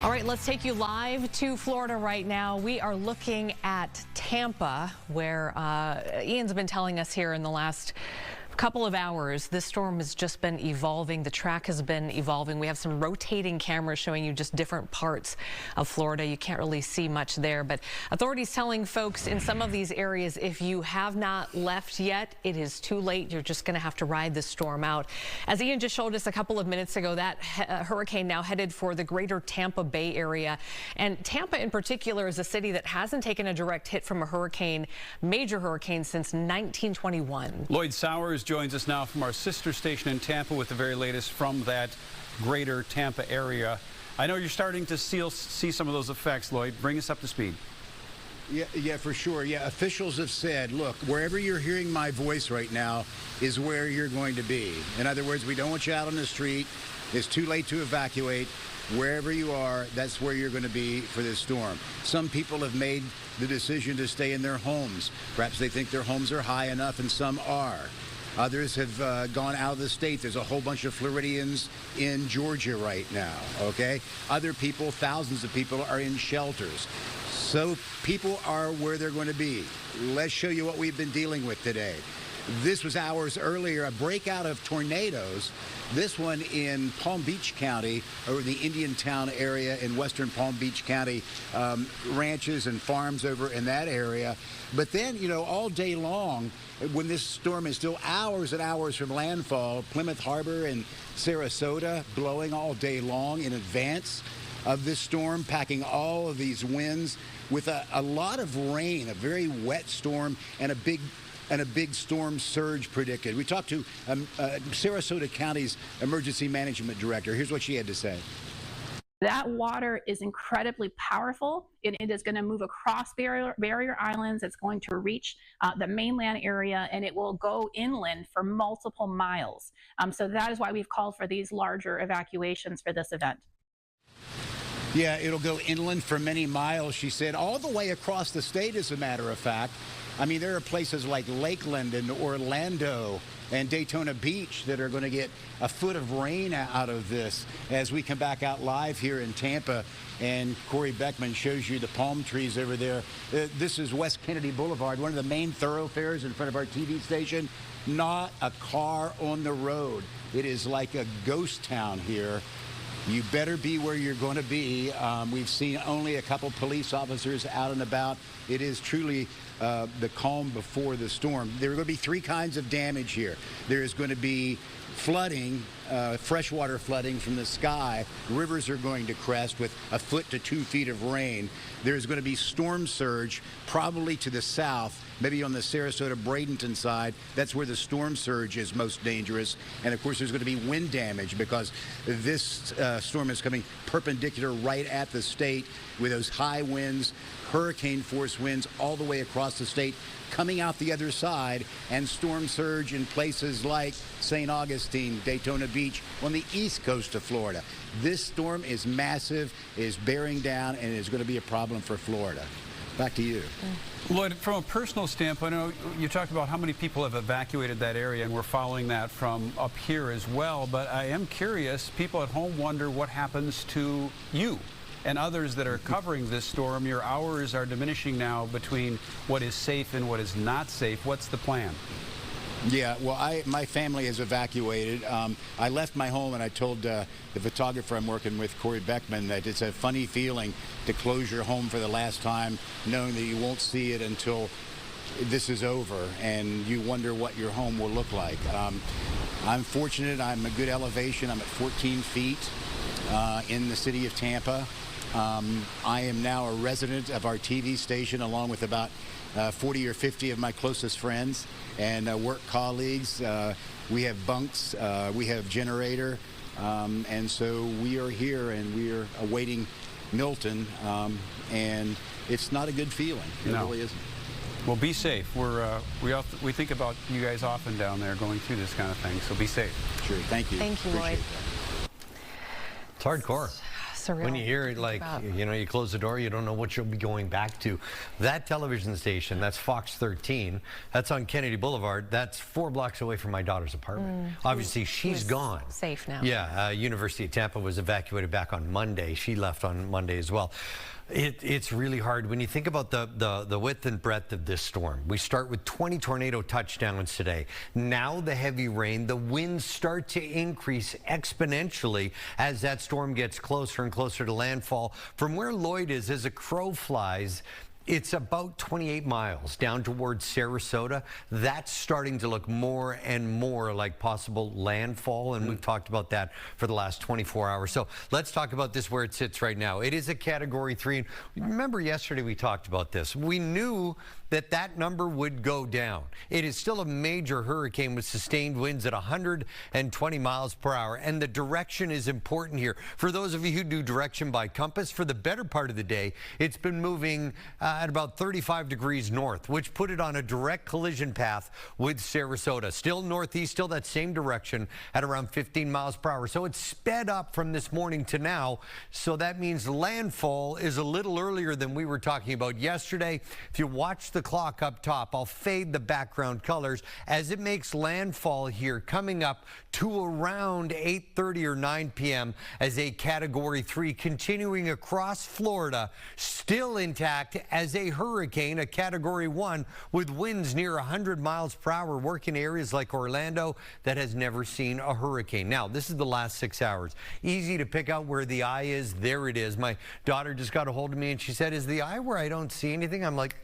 All right, let's take you live to Florida right now. We are looking at Tampa, where Ian's been telling us here in the last couple of hours, this storm has just been evolving. The track has been evolving. We have some rotating cameras showing you just different parts of Florida. You can't really see much there, but authorities telling folks in some of these areas, if you have not left yet, it is too late. You're just going to have to ride this storm out. As Ian just showed us a couple of minutes ago, that hurricane now headed for the greater Tampa Bay area. And Tampa in particular is a city that hasn't taken a direct hit from a hurricane, major hurricane, since 1921. Lloyd Sowers joins us now from our sister station in Tampa with the very latest from that greater Tampa area. I know you're starting to see some of those effects, Lloyd. Bring us up to speed. Yeah, for sure. Yeah, officials have said, look, wherever you're hearing my voice right now is where you're going to be. In other words, we don't want you out on the street. It's too late to evacuate. Wherever you are, that's where you're going to be for this storm. Some people have made the decision to stay in their homes. Perhaps they think their homes are high enough, and some are. Others have gone out of the state. There's a whole bunch of Floridians in Georgia right now, okay? Other people, thousands of people, are in shelters. So people are where they're going to be. Let's show you what we've been dealing with today. This was hours earlier, a breakout of tornadoes. This one in Palm Beach County, or the Indian Town area in western Palm Beach County, ranches and farms over in that area. But then, you know, all day long, when this storm is still hours and hours from landfall, Plymouth Harbor and Sarasota blowing all day long in advance of this storm, packing all of these winds with a lot of rain, a very wet storm, and a big storm surge predicted. We talked to Sarasota County's Emergency Management Director. Here's what she had to say. That water is incredibly powerful, and it is going to move across barrier islands. It's going to reach the mainland area, and it will go inland for multiple miles. So that is why we've called for these larger evacuations for this event. Yeah, it'll go inland for many miles, she said, all the way across the state, as a matter of fact. I mean, there are places like Lakeland and Orlando and Daytona Beach that are going to get a foot of rain out of this as we come back out live here in Tampa. And Corey Beckman shows you the palm trees over there. This is West Kennedy Boulevard, one of the main thoroughfares in front of our TV station. Not a car on the road. It is like a ghost town here. You better be where you're going to be. We've seen only a couple police officers out and about. It is truly the calm before the storm. There are going to be three kinds of damage here. There is going to be flooding, freshwater flooding from the sky. Rivers are going to crest with a foot to 2 feet of rain. There's going to be storm surge, probably to the south, maybe on the Sarasota-Bradenton side. That's where the storm surge is most dangerous. And of course, there's going to be wind damage because this storm is coming perpendicular right at the state with those high winds, hurricane force winds all the way across the state, coming out the other side, and storm surge in places like St. Augustine, Daytona Beach, on the east coast of Florida. This storm is massive, is bearing down, and is going to be a problem for Florida. Back to you. Lloyd, from a personal standpoint, I know you talked about how many people have evacuated that area, and we're following that from up here as well, but I am curious, people at home wonder what happens to you and others that are covering this storm. Your hours are diminishing now between what is safe and what is not safe. What's the plan? Yeah, well, my family is evacuated. I left my home, and I told the photographer I'm working with, Corey Beckman, that it's a funny feeling to close your home for the last time, knowing that you won't see it until this is over, and you wonder what your home will look like. I'm fortunate. I'm a good elevation. I'm at 14 feet in the city of Tampa. I am now a resident of our TV station, along with about 40 or 50 of my closest friends and work colleagues. We have bunks, we have generator, and so we are here and we are awaiting Milton, and it's not a good feeling. It really isn't. Well, be safe. We think about you guys often down there going through this kind of thing, so be safe. Sure, thank you. Thank you, Lloyd. Appreciate that. It's hardcore. surreal. When you hear it, like, you know, you close the door, you don't know what you'll be going back to. That television station, that's Fox 13, that's on Kennedy Boulevard, that's 4 blocks away from my daughter's apartment. Obviously, she's gone. Safe now. Yeah, University of Tampa was evacuated back on Monday. She left on Monday as well. It's really hard when you think about the width and breadth of this storm. We start with 20 tornado touchdowns today. Now the heavy rain, the winds start to increase exponentially as that storm gets closer and closer to landfall. From where Lloyd is, as a crow flies, it's about 28 miles down towards Sarasota. That's starting to look more and more like possible landfall, and we've talked about that for the last 24 hours. So let's talk about this where it sits right now. It is a Category 3. Remember yesterday we talked about this. We knew that that number would go down. It is still a major hurricane with sustained winds at 120 miles per hour, and the direction is important here. For those of you who do direction by compass, for the better part of the day, it's been moving at about 35 degrees north, which put it on a direct collision path with Sarasota. Still northeast, still that same direction at around 15 miles per hour. So it's sped up from this morning to now. So that means landfall is a little earlier than we were talking about yesterday. If you watch the clock up top, I'll fade the background colors as it makes landfall here, coming up to around 8:30 or 9 p.m. as a Category 3, continuing across Florida, still intact as a hurricane, a Category 1 with winds near 100 miles per hour, working areas like Orlando that has never seen a hurricane. Now, this is the last 6 hours. Easy to pick out where the eye is. There it is. My daughter just got a hold of me and she said, "Is the eye where I don't see anything?" I'm like,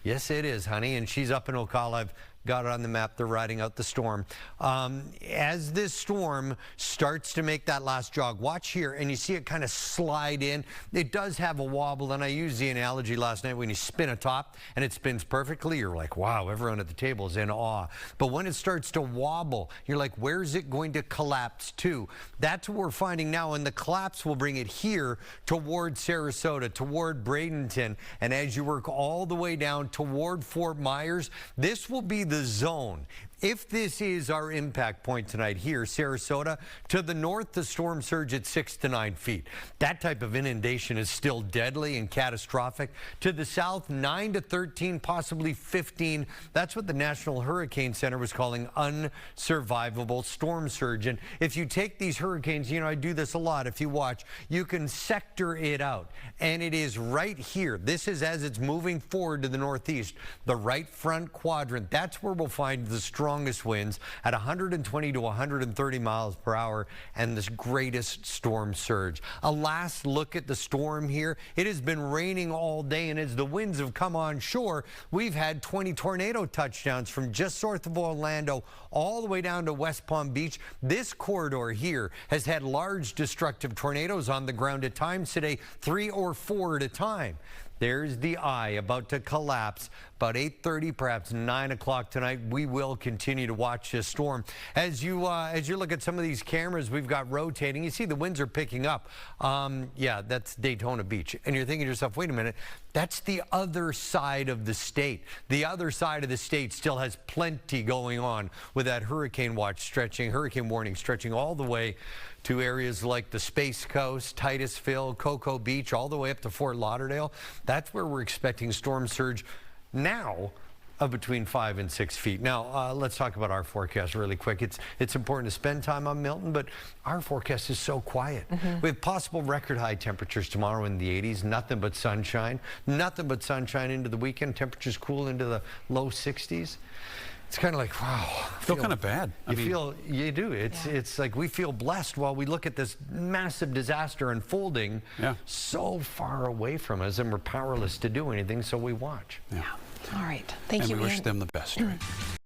"Yes, it is, honey." And she's up in Ocala. I've got it on the map. They're riding out the storm. As this storm starts to make that last jog, watch here, and you see it kind of slide in. It does have a wobble, and I used the analogy last night when you spin a top and it spins perfectly. You're like, wow, everyone at the table is in awe. But when it starts to wobble, you're like, where's it going to collapse to? That's what we're finding now, and the collapse will bring it here toward Sarasota, toward Bradenton, and as you work all the way down toward Fort Myers, this will be the zone. If this is our impact point tonight here, Sarasota, to the north, the storm surge at 6 to 9 feet. That type of inundation is still deadly and catastrophic. To the south, 9 to 13, possibly 15. That's what the National Hurricane Center was calling unsurvivable storm surge. And if you take these hurricanes, you know, I do this a lot. If you watch, you can sector it out. And it is right here. This is as it's moving forward to the northeast, the right front quadrant. That's where we'll find the strongest winds at 120 to 130 miles per hour and this greatest storm surge. A last look at the storm here. It has been raining all day, and as the winds have come on shore, we've had 20 tornado touchdowns from just north of Orlando all the way down to West Palm Beach. This corridor here has had large destructive tornadoes on the ground at times today, 3 or 4 at a time. There's the eye about to collapse. About 8:30, perhaps 9 o'clock tonight. We will continue to watch this storm. As you look at some of these cameras we've got rotating, you see the winds are picking up. Yeah, that's Daytona Beach. And you're thinking to yourself, wait a minute, that's the other side of the state. The other side of the state still has plenty going on with that hurricane watch stretching, hurricane warning stretching all the way to areas like the Space Coast, Titusville, Cocoa Beach, all the way up to Fort Lauderdale. That's where we're expecting storm surge now of between 5 and 6 feet. Now, let's talk about our forecast really quick. It's important to spend time on Milton, but our forecast is so quiet. We have possible record high temperatures tomorrow in the 80s, nothing but sunshine. Nothing but sunshine into the weekend. Temperatures cool into the low 60s. It's kind of like, wow. Feel kind of bad. You do. It's like we feel blessed while we look at this massive disaster unfolding so far away from us, and we're powerless to do anything, so we watch. All right. Thank you, And we wish Ian. them the best. Right?